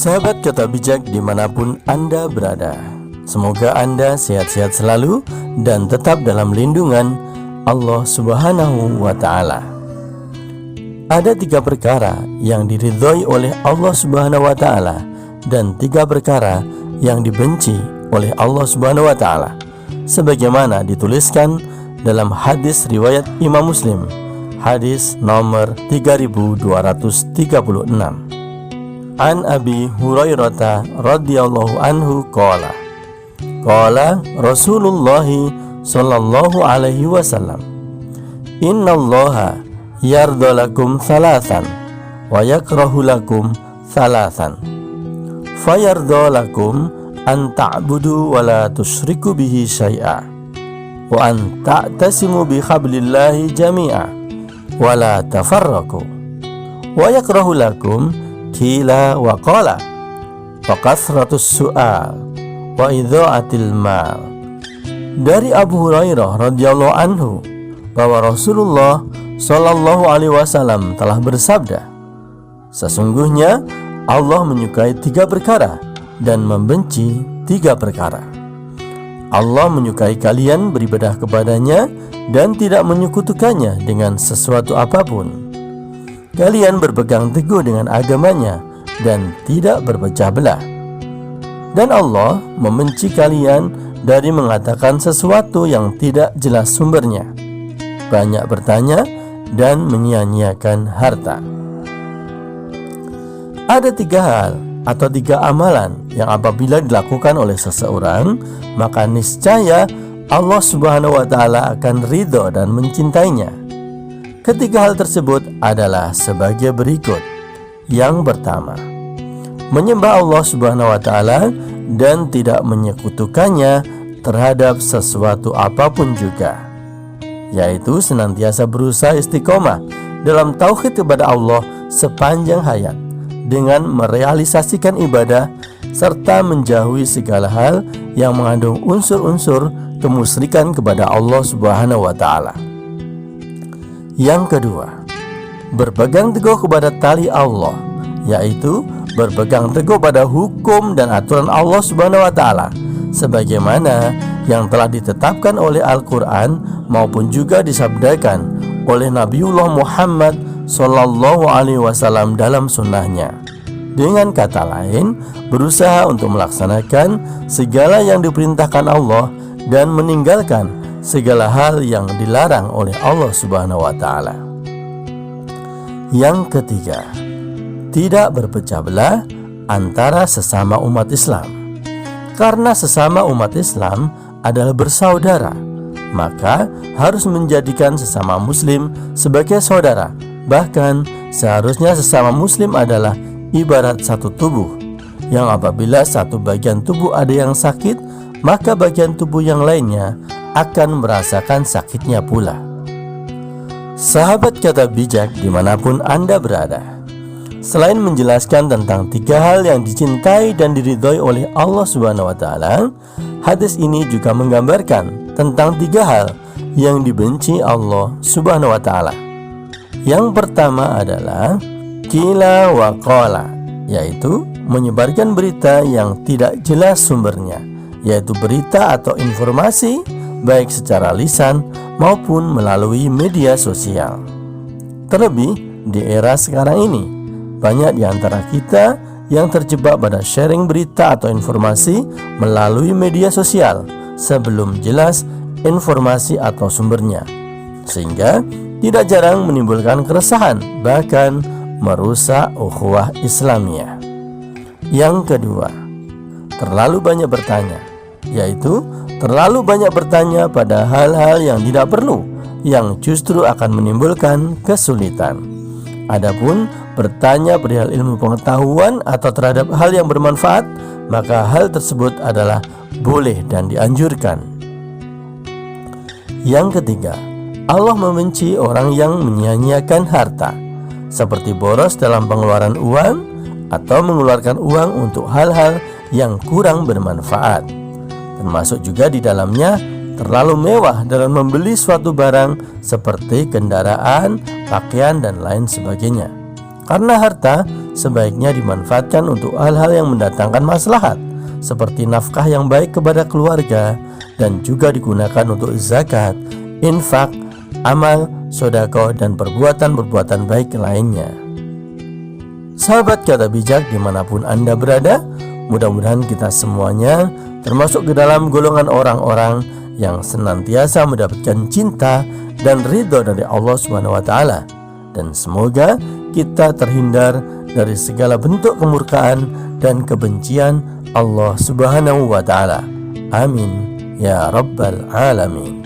Sahabat Kata Bijak dimanapun Anda berada, semoga Anda sehat-sehat selalu dan tetap dalam lindungan Allah Subhanahu wa Ta'ala. Ada 3 perkara yang diridhoi oleh Allah Subhanahu wa Ta'ala dan 3 perkara yang dibenci oleh Allah Subhanahu wa Ta'ala, sebagaimana dituliskan dalam hadis riwayat Imam Muslim, hadis nomor 3236. An Abi Hurairah radhiyallahu anhu qala Rasulullah sallallahu alaihi wasallam, innallaha yarda lakum thalathan wa yakrahu lakum thalathan, fayarda lakum an ta'budu wa la tusyriku bihi syai'a, wa an ta'tasimu bi hablillahi jami'a wa la tafarraqu, wa yakrahu lakum qila wa qala wa kasratus su'al wa idha'atil mal. Dari Abu Hurairah radhiyallahu anhu bahwa Rasulullah sallallahu alaihi wasallam telah bersabda, sesungguhnya Allah menyukai 3 perkara dan membenci 3 perkara. Allah menyukai kalian beribadah kepadanya dan tidak menyekutukannya dengan sesuatu apapun. Kalian berpegang teguh dengan agamanya dan tidak berpecah belah. Dan Allah membenci kalian dari mengatakan sesuatu yang tidak jelas sumbernya, banyak bertanya, dan menyia-nyiakan harta. Ada 3 hal atau 3 amalan yang apabila dilakukan oleh seseorang, maka niscaya Allah Subhanahu wa Ta'ala akan ridho dan mencintainya. Ketiga hal tersebut adalah sebagai berikut. Yang pertama, menyembah Allah Subhanahu wa Ta'ala dan tidak menyekutukannya terhadap sesuatu apapun juga, yaitu senantiasa berusaha istiqomah dalam tauhid kepada Allah sepanjang hayat dengan merealisasikan ibadah serta menjauhi segala hal yang mengandung unsur-unsur kemusyrikan kepada Allah Subhanahu wa Ta'ala. Yang kedua, berpegang teguh kepada tali Allah, yaitu berpegang teguh pada hukum dan aturan Allah Subhanahu wa Ta'ala sebagaimana yang telah ditetapkan oleh Al-Quran maupun juga disabdakan oleh Nabiullah Muhammad sallallahu alaihi wasallam dalam sunnahnya. Dengan kata lain, berusaha untuk melaksanakan segala yang diperintahkan Allah dan meninggalkan segala hal yang dilarang oleh Allah Subhanahu wa Ta'ala. Yang ketiga, tidak berpecah belah antara sesama umat Islam. Karena sesama umat Islam adalah bersaudara, maka harus menjadikan sesama muslim sebagai saudara. Bahkan seharusnya sesama muslim adalah ibarat satu tubuh, yang apabila satu bagian tubuh ada yang sakit, maka bagian tubuh yang lainnya akan merasakan sakitnya pula. Sahabat Kata Bijak dimanapun Anda berada, selain menjelaskan tentang 3 hal yang dicintai dan diridhoi oleh Allah Subhanahu wa Ta'ala, hadis ini juga menggambarkan tentang 3 hal yang dibenci Allah Subhanahu wa Ta'ala. Yang pertama adalah qila wa qala, yaitu menyebarkan berita yang tidak jelas sumbernya, yaitu berita atau informasi baik secara lisan maupun melalui media sosial. Terlebih di era sekarang ini, banyak di antara kita yang terjebak pada sharing berita atau informasi melalui media sosial sebelum jelas informasi atau sumbernya, sehingga tidak jarang menimbulkan keresahan, bahkan merusak ukhuwah Islamiyah. Yang kedua, terlalu banyak bertanya, yaitu terlalu banyak bertanya pada hal-hal yang tidak perlu, yang justru akan menimbulkan kesulitan. Adapun bertanya perihal ilmu pengetahuan atau terhadap hal yang bermanfaat, maka hal tersebut adalah boleh dan dianjurkan. Yang ketiga, Allah membenci orang yang menyia-nyiakan harta, seperti boros dalam pengeluaran uang atau mengeluarkan uang untuk hal-hal yang kurang bermanfaat. Termasuk juga di dalamnya terlalu mewah dalam membeli suatu barang seperti kendaraan, pakaian, dan lain sebagainya. Karena harta sebaiknya dimanfaatkan untuk hal-hal yang mendatangkan maslahat, seperti nafkah yang baik kepada keluarga, dan juga digunakan untuk zakat, infak, amal, sedekah, dan perbuatan-perbuatan baik lainnya. Sahabat Kata Bijak dimanapun Anda berada, mudah-mudahan kita semuanya termasuk ke dalam golongan orang-orang yang senantiasa mendapatkan cinta dan ridho dari Allah Subhanahu wa Ta'ala. Dan semoga kita terhindar dari segala bentuk kemurkaan dan kebencian Allah Subhanahu wa Ta'ala. Amin ya rabbal alamin.